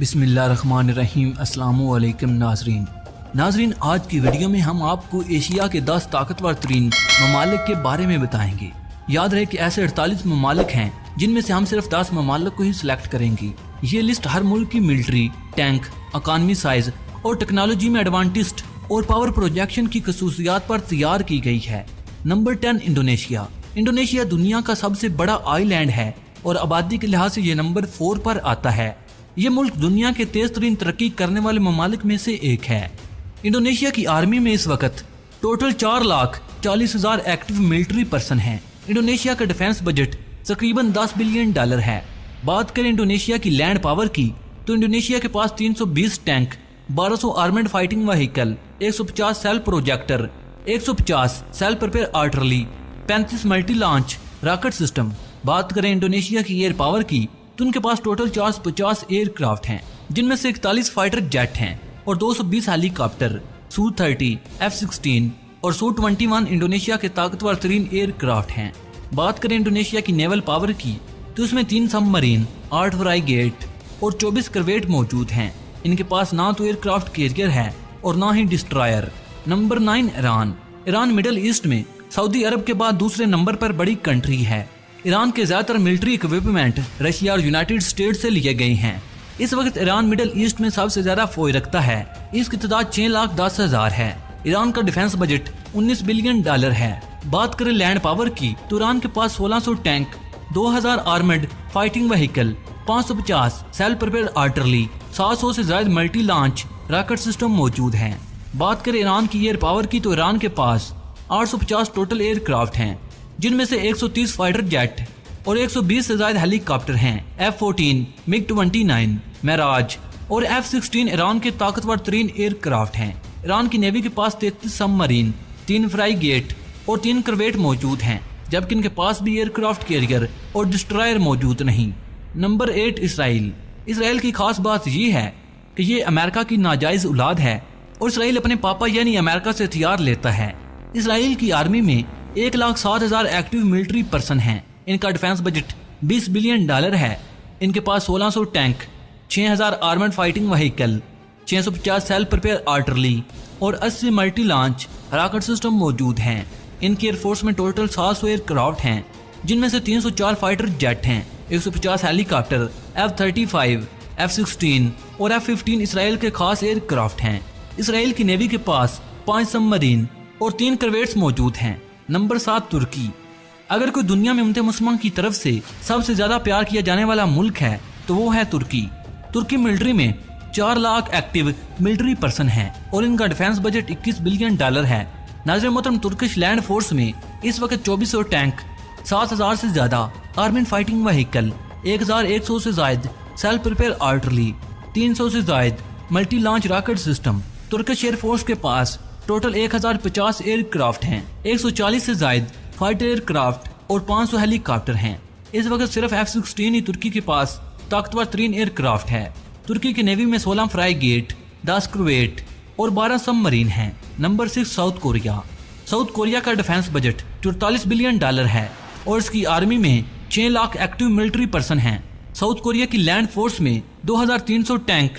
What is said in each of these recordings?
बिस्मिल्लाहिर्रहमानिर्रहीम। अस्सलामुअलैकुम नाजरीन, आज की वीडियो में हम आपको एशिया के 10 ताकतवर तरीन ममालिक के बारे में बताएंगे। याद रहे कि ऐसे 48 ममालिक हैं जिनमें से हम सिर्फ 10 ममालिक को ही सिलेक्ट करेंगे। ये लिस्ट हर मुल्क की मिलिट्री, टैंक, इकॉनमी साइज और टेक्नोलॉजी में एडवांटेज और पावर प्रोजेक्शन की खसूसियात पर तैयार की गई है। नंबर 10 इंडोनेशिया दुनिया का सबसे बड़ा आइलैंड है और आबादी के लिहाज से ये नंबर 4 पर आता है। ये मुल्क दुनिया के तेज तरीन तरक्की करने वाले ममालिक में से एक है। इंडोनेशिया की आर्मी में इस वक्त टोटल 4,40,000 एक्टिव मिलिट्री पर्सन हैं। इंडोनेशिया का डिफेंस बजट तकरीबन $10 बिलियन है। बात करें इंडोनेशिया की लैंड पावर की तो इंडोनेशिया के पास 320 tank, 1200 armed fighting vehicle, 150 self projector, 150 self prepare artillery, 35 multi launch rocket system. बात करें इंडोनेशिया की एयर पावर की तो उनके पास टोटल 450 एयरक्राफ्ट हैं, जिनमें से 41 फाइटर जेट हैं और 220 हेलीकॉप्टर, Su-30, F-16 और Su-21 इंडोनेशिया के ताकतवर तरीन एयरक्राफ्ट हैं। बात करें इंडोनेशिया की नेवल पावर की तो उसमें 3 सबमरीन, 8 फ्राइगेट और 24 करवेट मौजूद हैं। इनके पास ना तो एयरक्राफ्ट कैरियर है और ना ही destroyer. Number 9 Iran Middle East में सऊदी अरब के बाद दूसरे नंबर पर बड़ी कंट्री है। ईरान के ज्यादातर मिलिट्री इक्विपमेंट रशिया और यूनाइटेड स्टेट से लिए गए हैं। इस वक्त ईरान मिडिल ईस्ट में सबसे ज्यादा फौज रखता है। इसकी तादाद 6,10,000 है। ईरान का डिफेंस बजट $19 बिलियन है। बात करें लैंड पावर की तो ईरान के पास 1600 tank, 2000 armed fighting vehicle, 550 self prepare artillery, 700 से ज्यादा मल्टी लॉन्च रॉकेट सिस्टम मौजूद हैं। बात करें ईरान की एयर पावर की तो ईरान के पास 850 टोटल एयरक्राफ्ट हैं, जिनमें से 130 फाइटर जेट और 120 से ज्यादा हेलीकॉप्टर हैं। F-14, MiG-29, मेराज और F-16 ईरान के ताकतवर तरीन एयरक्राफ्ट हैं। ईरान की नेवी के पास 33 सबमरीन, 3 फ्राइगेट और 3 करवेट मौजूद हैं, जबकि इनके पास भी एयरक्राफ्ट कैरियर और डिस्ट्रॉयर मौजूद नहीं। नंबर 8 इसराइल की खास बात यह है कि ये अमेरिका की नाजायज औलाद है और इसराइल अपने पापा यानी अमेरिका से हथियार लेता है। इसराइल की आर्मी में 1,07,000 एक्टिव मिलिट्री पर्सन हैं। इनका डिफेंस बजट $20 बिलियन है। इनके पास 1600 tank, 6,000 armoured fighting vehicle, 650 self prepare artillery और 80 मल्टी लॉन्च रॉकेट सिस्टम मौजूद हैं। इनकी एयरफोर्स में टोटल 700 एयरक्राफ्ट हैं, जिनमें से 304 फाइटर जेट हैं, 150 हेलीकॉप्टर, F-35, F-16 और F-15 इसराइल के खास एयरक्राफ्ट हैं। इसराइल की नेवी के पास 5 सबमरीन और 3 करवेट्स मौजूद हैं। नंबर 7 तुर्की। अगर कोई दुनिया में उम्मत मुसलमान की तरफ से सबसे ज्यादा प्यार किया जाने वाला मुल्क है तो वो है तुर्की। तुर्की मिलिट्री में 4 लाख एक्टिव मिलिट्री पर्सन हैं और इनका डिफेंस बजट $21 बिलियन है। नाज़रीन मोहतरम, तुर्किश लैंड फोर्स में इस वक्त 2400 टैंक, 7,000 से ज्यादा आर्मेड फाइटिंग व्हीकल, 1,100 से ज्यादा सेल्फ प्रिपेयर आर्टिलरी, 300 से ज्यादा multi launch rocket system. Turkish air force के पास टोटल 1050 एयरक्राफ्ट हैं, 140 से ज्यादा फाइटर एयरक्राफ्ट और 500 हेलीकॉप्टर हैं। इस वक्त सिर्फ F-16 ही तुर्की के पास ताकतवर तरीन एयरक्राफ्ट है। तुर्की की नेवी में 16 फ्राइगेट, 10 करवेट और 12 सबमरीन हैं। नंबर 6 साउथ कोरिया का डिफेंस बजट $44 बिलियन है और इसकी आर्मी में 6 लाख एक्टिव मिलिट्री पर्सन हैं। साउथ कोरिया की लैंड फोर्स में 2300 टैंक,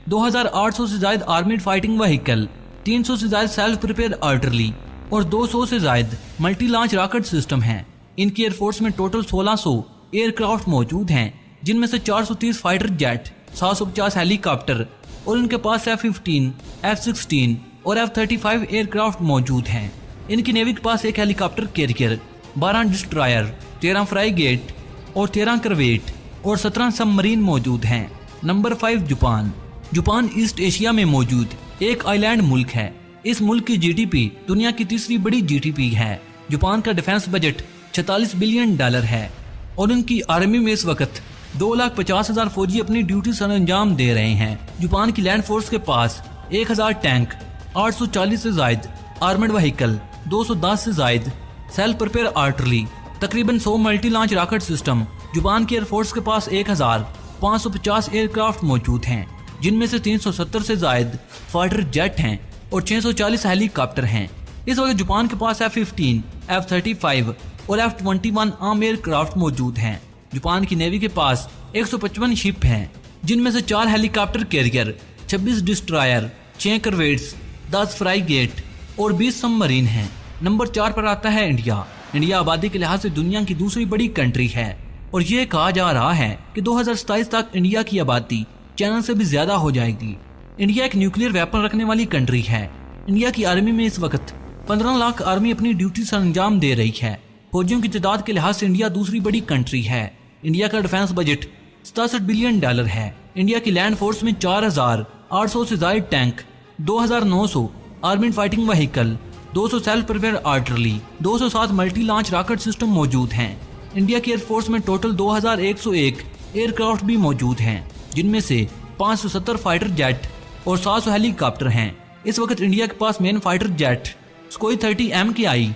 2800 से ज्यादा आर्मेड फाइटिंग व्हीकल, 300 से ज्यादा सेल्फ प्रिपेयर आर्टिलरी और 200 से ज्यादा मल्टी लॉन्च रॉकेट सिस्टम हैं। इनकी एयरफोर्स में टोटल 1600 एयरक्राफ्ट मौजूद हैं, जिनमें से 430 फाइटर जेट, 750 हेलीकॉप्टर और इनके पास F-15, F-16 और F-35 एयरक्राफ्ट मौजूद हैं। इनकी नेवी के पास 1 हेलीकॉप्टर कैरियर, 12 डिस्ट्रॉयर, 13 फ्राइगेट और 13 करवेट और 17 सबमरीन मौजूद हैं। नंबर 5 जापान ईस्ट एशिया में मौजूद एक आइलैंड मुल्क है। इस मुल्क की GDP दुनिया की तीसरी बड़ी GDP है। जापान का डिफेंस बजट $46 बिलियन है और उनकी आर्मी में इस वक्त 2,50,000 फौजी अपनी ड्यूटी सर अंजाम दे रहे हैं। जापान की लैंड फोर्स के पास 1000 टैंक, 840 से ज्यादा आर्मर्ड व्हीकल, 210 से ज्यादा सेल्फ प्रिपेयर आर्टिलरी, तकरीबन 100 multi launch rocket system. Japan की एयरफोर्स के पास 1550 एयरक्राफ्ट मौजूद हैं, जिनमें से 370 से ज्यादा फाइटर जेट हैं और 640 हेलीकॉप्टर हैं। इस वक्त जापान के पास F-15, F-35 और F-21 आर्म एयरक्राफ्ट मौजूद हैं। जापान की नेवी के पास 155 शिप हैं, जिनमें से 4 हेलीकॉप्टर कैरियर, 26 डिस्ट्रॉयर, 6 करवेट्स, 10 फ्राइगेट और 20 सबमरीन हैं। नंबर 4 पर आता है इंडिया। इंडिया आबादी के लिहाज से दुनिया की दूसरी बड़ी कंट्री है और ये कहा जा रहा है कि 2027 तक इंडिया की आबादी चाइना से भी ज्यादा हो जाएगी। इंडिया एक न्यूक्लियर वेपन रखने वाली कंट्री है। इंडिया की आर्मी में इस वक्त 15 लाख आर्मी अपनी ड्यूटी से अंजाम दे रही है। फौजियों की तादाद के लिहाज से इंडिया दूसरी बड़ी कंट्री है। इंडिया का डिफेंस बजट 67 बिलियन डॉलर है। इंडिया की लैंड फोर्स में 4800 से ज्यादा tank, 2900 army fighting vehicle, 200 self prepare artillery, 207 multi launch rocket system मौजूद हैं। इंडिया की एयरफोर्स में टोटल 2101 एयरक्राफ्ट भी मौजूद हैं, जिनमें से 570 फाइटर जेट और 700 हेलीकॉप्टर हैं। इस वक्त इंडिया के पास main fighter jet Sukhoi 30 MKI,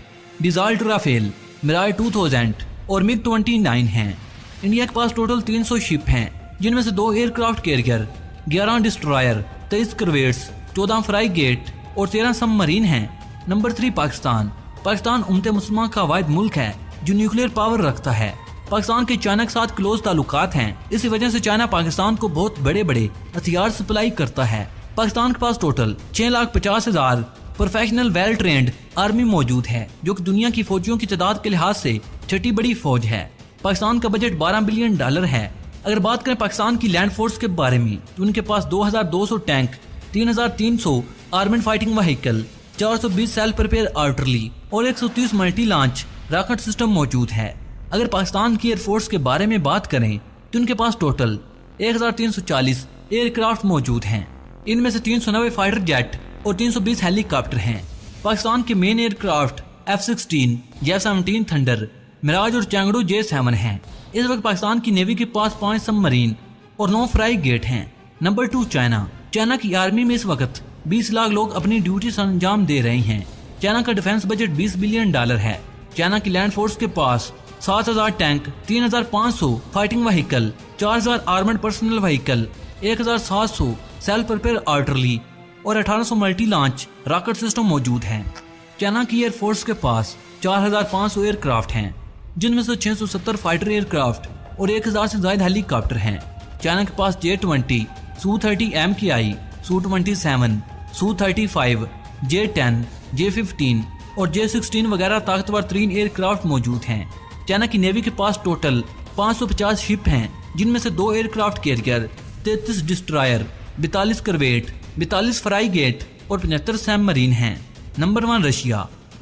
Dassault Rafale, Mirage 2000 और मिग 29 हैं। इंडिया के पास टोटल 300 शिप हैं, जिनमें से 2 एयरक्राफ्ट कैरियर, 11 डिस्ट्रॉयर, 23 करवेट्स, 14 फ्राइगेट और 13 सबमरीन हैं। नंबर 3 पाकिस्तान उम्मत मुसलमान का वाहिद मुल्क है जो न्यूक्लियर पावर रखता है। पाकिस्तान के चाइना के साथ क्लोज ताल्लुकात हैं। इसी वजह से चाइना पाकिस्तान को बहुत बड़े बड़े हथियार सप्लाई करता है। पाकिस्तान के पास total 6,50,000 professional well trained army मौजूद है, जो कि दुनिया की फौजियों की तादाद के लिहाज से छठी बड़ी फौज है। पाकिस्तान का बजट 12 बिलियन डॉलर है। अगर बात करें पाकिस्तान की लैंड फोर्स के बारे में तो उनके पास 2200 tank, 3300 armed fighting vehicle, 420 self prepare artillery और 130 मल्टी लॉन्च रॉकेट सिस्टम मौजूद है। अगर पाकिस्तान की एयरफोर्स के बारे में बात करें तो उनके पास टोटल 1340 एयरक्राफ्ट मौजूद हैं। इनमें से 390 फाइटर जेट और 320 हेलीकॉप्टर हैं। पाकिस्तान के main aircraft F-16, J-17 thunder, Miraj और चैंगडू J-7 हैं। इस वक्त पाकिस्तान की नेवी के पास 5 सबमरीन और 9 फ्राइगेट हैं। नंबर 2 चाइना की आर्मी में इस वक्त 20 लाख लोग अपनी ड्यूटी से अंजाम दे रहे हैं। चाइना का डिफेंस बजट 20 बिलियन डॉलर है। चाइना की लैंड फोर्स के पास 7000 tank, 3500 fighting vehicle, 4000 armoured personal vehicle, 1700 self prepare artillery और 1800 मल्टी लॉन्च रॉकेट सिस्टम मौजूद हैं। चाइना की एयरफोर्स के पास 4500 एयरक्राफ्ट हैं, जिनमें से 670 फाइटर एयरक्राफ्ट और 1000 से ज्यादा हेलीकॉप्टर हैं। चाइना के पास J-20, Su-30 MKI, Su-27, Su-35, J-10, J-15 और J-16 वगैरह ताकतवर 3 एयरक्राफ्ट मौजूद हैं। चाइना की नेवी के पास टोटल 550 शिप हैं, जिनमें से 2 एयरक्राफ्ट कैरियर, 33 डिस्ट्रॉयर, 42 करवेट, 42 फ्राइगेट और 75 सबमरीन हैं। नंबर 1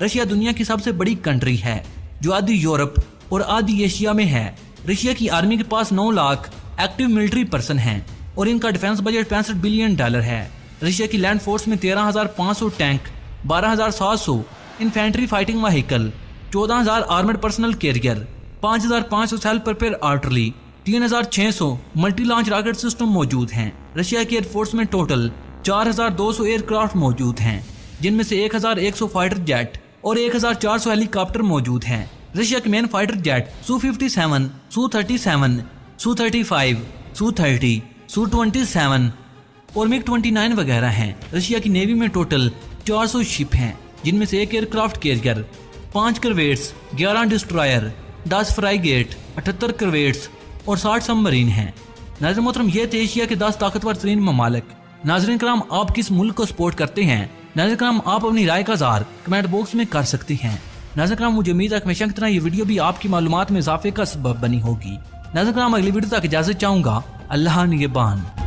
रशिया दुनिया की सबसे बड़ी कंट्री है, जो आधी यूरोप और आधी एशिया में है। रशिया की आर्मी के पास 9 लाख एक्टिव मिलिट्री पर्सन हैं और इनका डिफेंस बजट 65 बिलियन डॉलर है। रशिया की लैंड फोर्स में 13,500 tank, 12,700 infantry fighting vehicle, 14,000 armoured personal carrier, 5,500 self prepare artillery, 3,600 multi launch rocket system मौजूद हैं। रशिया की एयरफोर्स में टोटल 4,200 एयरक्राफ्ट मौजूद हैं, जिनमें से 1,100 फाइटर जेट और 1,400 हेलीकॉप्टर मौजूद हैं। रशिया के main fighter jet Su-57, Su-37, Su-35, Su-30, Su-27 और मिग 29 वगैरह हैं। रशिया की नेवी में टोटल 400 शिप हैं, जिनमें से 1 एयरक्राफ्ट कैरियर, 5 करवेट्स, 11 डिस्ट्रॉयर, 10 फ्राइगेट, 78 करवेट्स और 60 सबमरीन हैं। नाज़रीन मोहतरम, ये थे एशिया के 10 ताकतवर तरीन ममालिक। नाज़रीन कराम, आप किस मुल्क को सपोर्ट करते हैं? नाज़रीन कराम, आप अपनी राय का इज़हार कमेंट बॉक्स में कर सकते हैं। नाज़रीन कराम, मुझे उम्मीद है हमेशा की तरह ये वीडियो भी आपकी मालूमात में इजाफे का सबब बनी होगी। नाज़रीन कराम, अगली वीडियो तक इजाज़त चाहूँगा। अल्लाह निगहबान।